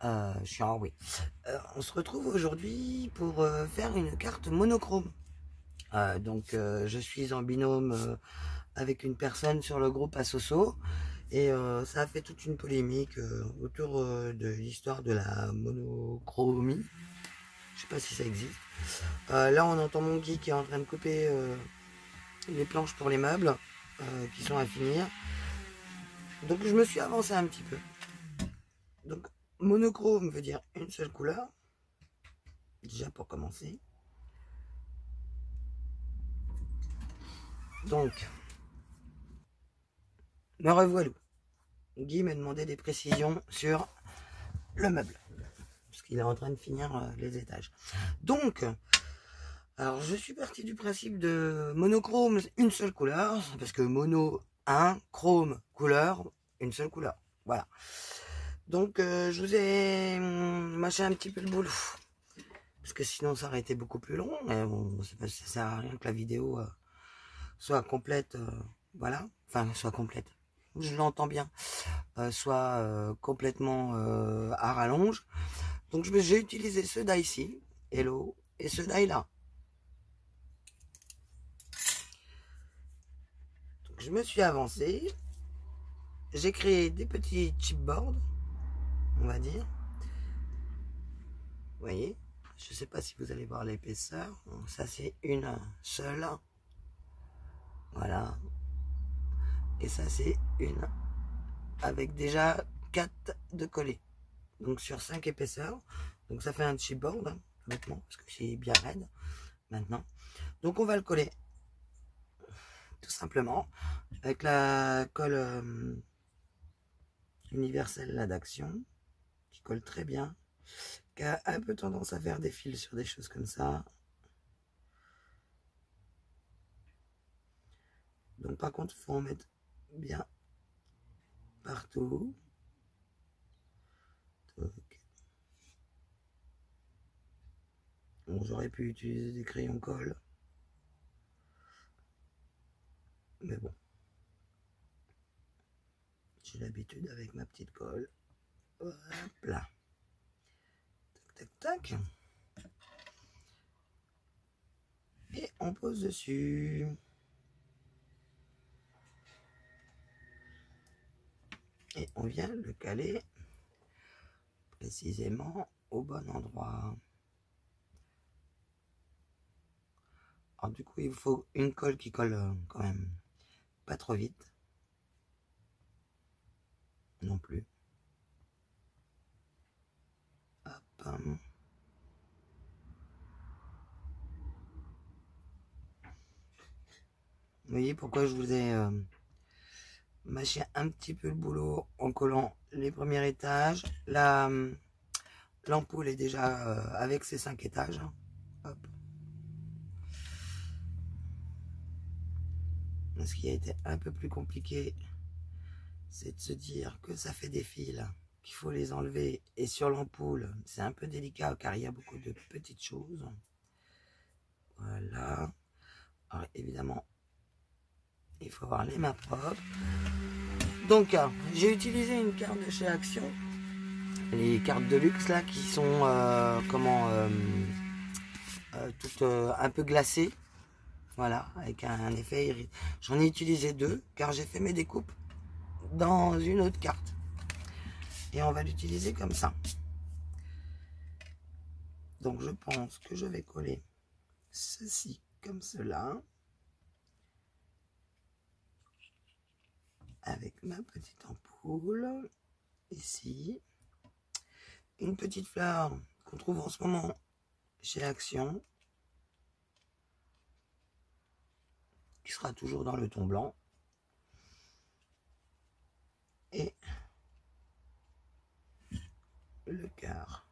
Je suis en oui. On se retrouve aujourd'hui pour faire une carte monochrome. Je suis en binôme avec une personne sur le groupe Asoso et ça a fait toute une polémique autour de l'histoire de la monochromie. Je sais pas si ça existe. Là, on entend mon Guy qui est en train de couper les planches pour les meubles qui sont à finir. Donc, je me suis avancé un petit peu. Donc, monochrome veut dire une seule couleur. Déjà pour commencer. Donc, me revoilà. Guy m'a demandé des précisions sur le meuble. Parce qu'il est en train de finir les étages. Donc, alors je suis parti du principe de monochrome, une seule couleur. Parce que mono, un, chrome, couleur, une seule couleur. Voilà. Donc, je vous ai mâché un petit peu le boulot. Parce que sinon, ça aurait été beaucoup plus long. Mais bon, ça sert à rien que la vidéo soit complète. Voilà. Enfin, soit complète. Je l'entends bien. Soit complètement à rallonge. Donc, j'ai utilisé ce die-ci, Hello, et ce die-là. Je me suis avancé. J'ai créé des petits chipboards, on va dire. Vous voyez, je ne sais pas si vous allez voir l'épaisseur. Ça, c'est une seule. Voilà. Et ça, c'est une avec déjà 4 de collés. Donc, sur 5 épaisseurs. Donc, ça fait un chipboard, hein, honnêtement, parce que c'est bien raide maintenant. Donc, on va le coller tout simplement avec la colle universelle là d'action qui colle très bien, qui a un peu tendance à faire des fils sur des choses comme ça. Donc par contre, il faut en mettre bien partout. Bon, j'aurais pu utiliser des crayons colle, mais bon, j'ai l'habitude avec ma petite colle. Hop là. Tac, tac, tac. Et on pose dessus. Et on vient le caler précisément au bon endroit. Alors du coup, il faut une colle qui colle quand même pas trop vite. Non plus. Hop. Vous voyez pourquoi je vous ai mâché un petit peu le boulot en collant les premiers étages. L'ampoule est déjà avec ses 5 étages. Hop. Ce qui a été un peu plus compliqué, c'est de se dire que ça fait des fils, qu'il faut les enlever. Et sur l'ampoule, c'est un peu délicat car il y a beaucoup de petites choses. Voilà. Alors évidemment, il faut avoir les mains propres. Donc, j'ai utilisé une carte de chez Action. Les cartes de luxe là qui sont toutes un peu glacées. Voilà, avec un effet. J'en ai utilisé 2 car j'ai fait mes découpes dans une autre carte. Et on va l'utiliser comme ça. Donc je pense que je vais coller ceci comme cela. Avec ma petite ampoule. Ici. Une petite fleur qu'on trouve en ce moment chez Action. Qui sera toujours dans le ton blanc. Et le quart.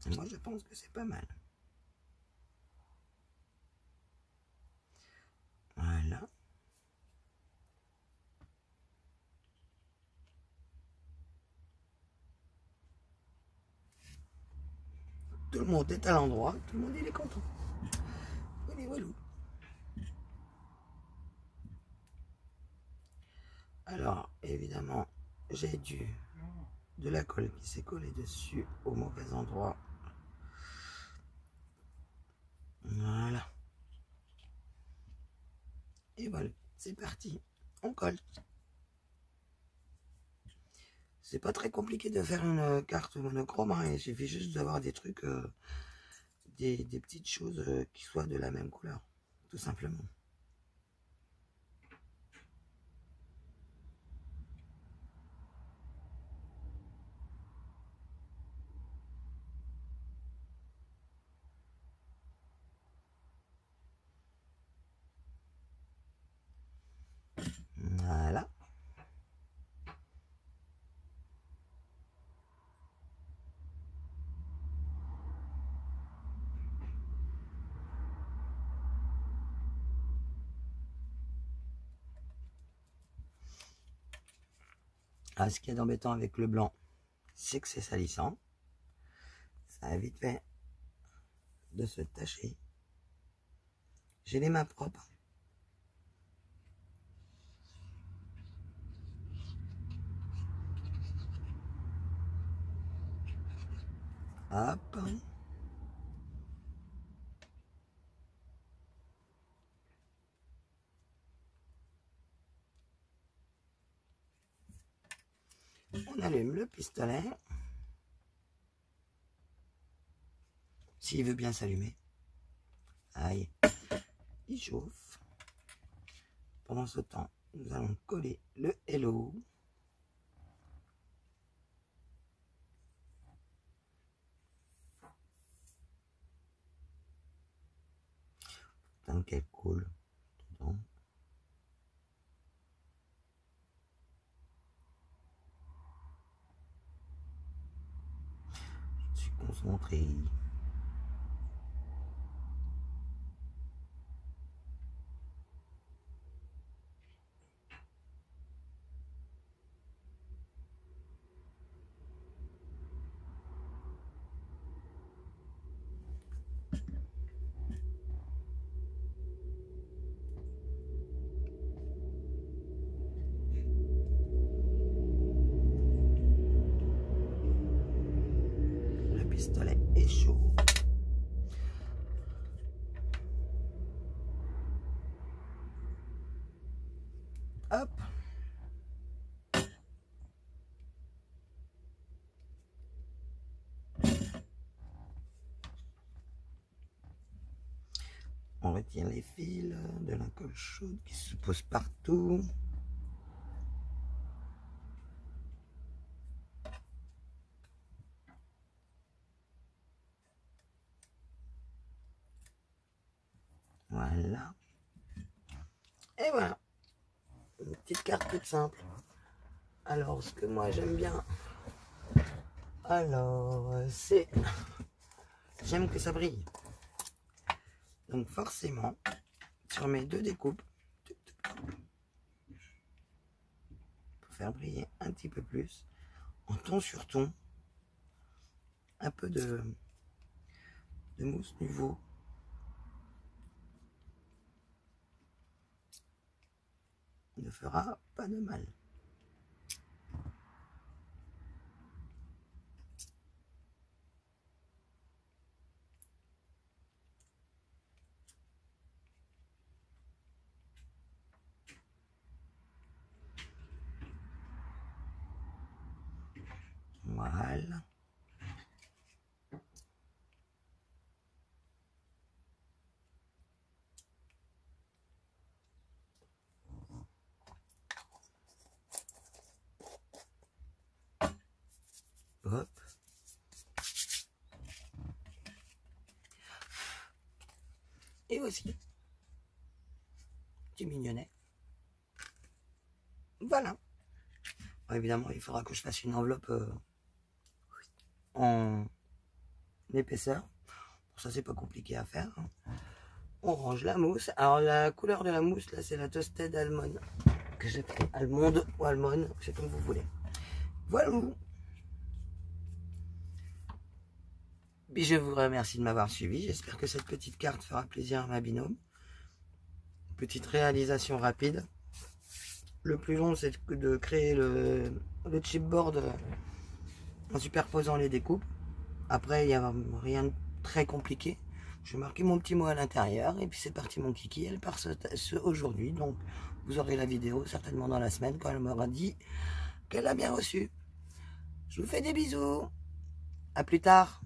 Et moi je pense que c'est pas mal. Voilà. Tout le monde est à l'endroit, tout le monde il est content. Voilà. Alors, évidemment, j'ai de la colle qui s'est collée dessus au mauvais endroit. Voilà. Et voilà, c'est parti. On colle. C'est pas très compliqué de faire une carte monochrome, hein. Il suffit juste d'avoir des trucs, des petites choses qui soient de la même couleur, tout simplement. Voilà. Ah, ce qui est embêtant avec le blanc, c'est que c'est salissant. Ça a vite fait de se tacher. J'ai les mains propres. Hop. On allume le pistolet. S'il veut bien s'allumer. Aïe. Il chauffe. Pendant ce temps, nous allons coller le hello. Tant qu'elle coule dedans. Je suis concentré. Le pistolet est chaud. Hop. On retire les fils de la colle chaude qui se posent partout. Voilà. Et voilà. Une petite carte toute simple. Alors, ce que moi j'aime bien, alors, c'est... J'aime que ça brille. Donc forcément, sur mes deux découpes, pour faire briller un petit peu plus, en ton sur ton, un peu de mousse Nuvo. Ne fera pas de mal. Voilà. Hop. Et aussi, petit mignonnet. Voilà. Bon, évidemment, il faudra que je fasse une enveloppe en épaisseur. Pour ça, c'est pas compliqué à faire. On range la mousse. Alors, la couleur de la mousse, là, c'est la Toasted Almond. Que j'ai pris allemande ou almond, c'est comme vous voulez. Voilà. Puis je vous remercie de m'avoir suivi. J'espère que cette petite carte fera plaisir à ma binôme. Petite réalisation rapide. Le plus long, c'est de créer le chipboard en superposant les découpes. Après, il n'y a rien de très compliqué. Je vais marquer mon petit mot à l'intérieur et puis c'est parti mon kiki. Elle part aujourd'hui, donc vous aurez la vidéo certainement dans la semaine quand elle m'aura dit qu'elle a bien reçu. Je vous fais des bisous. À plus tard.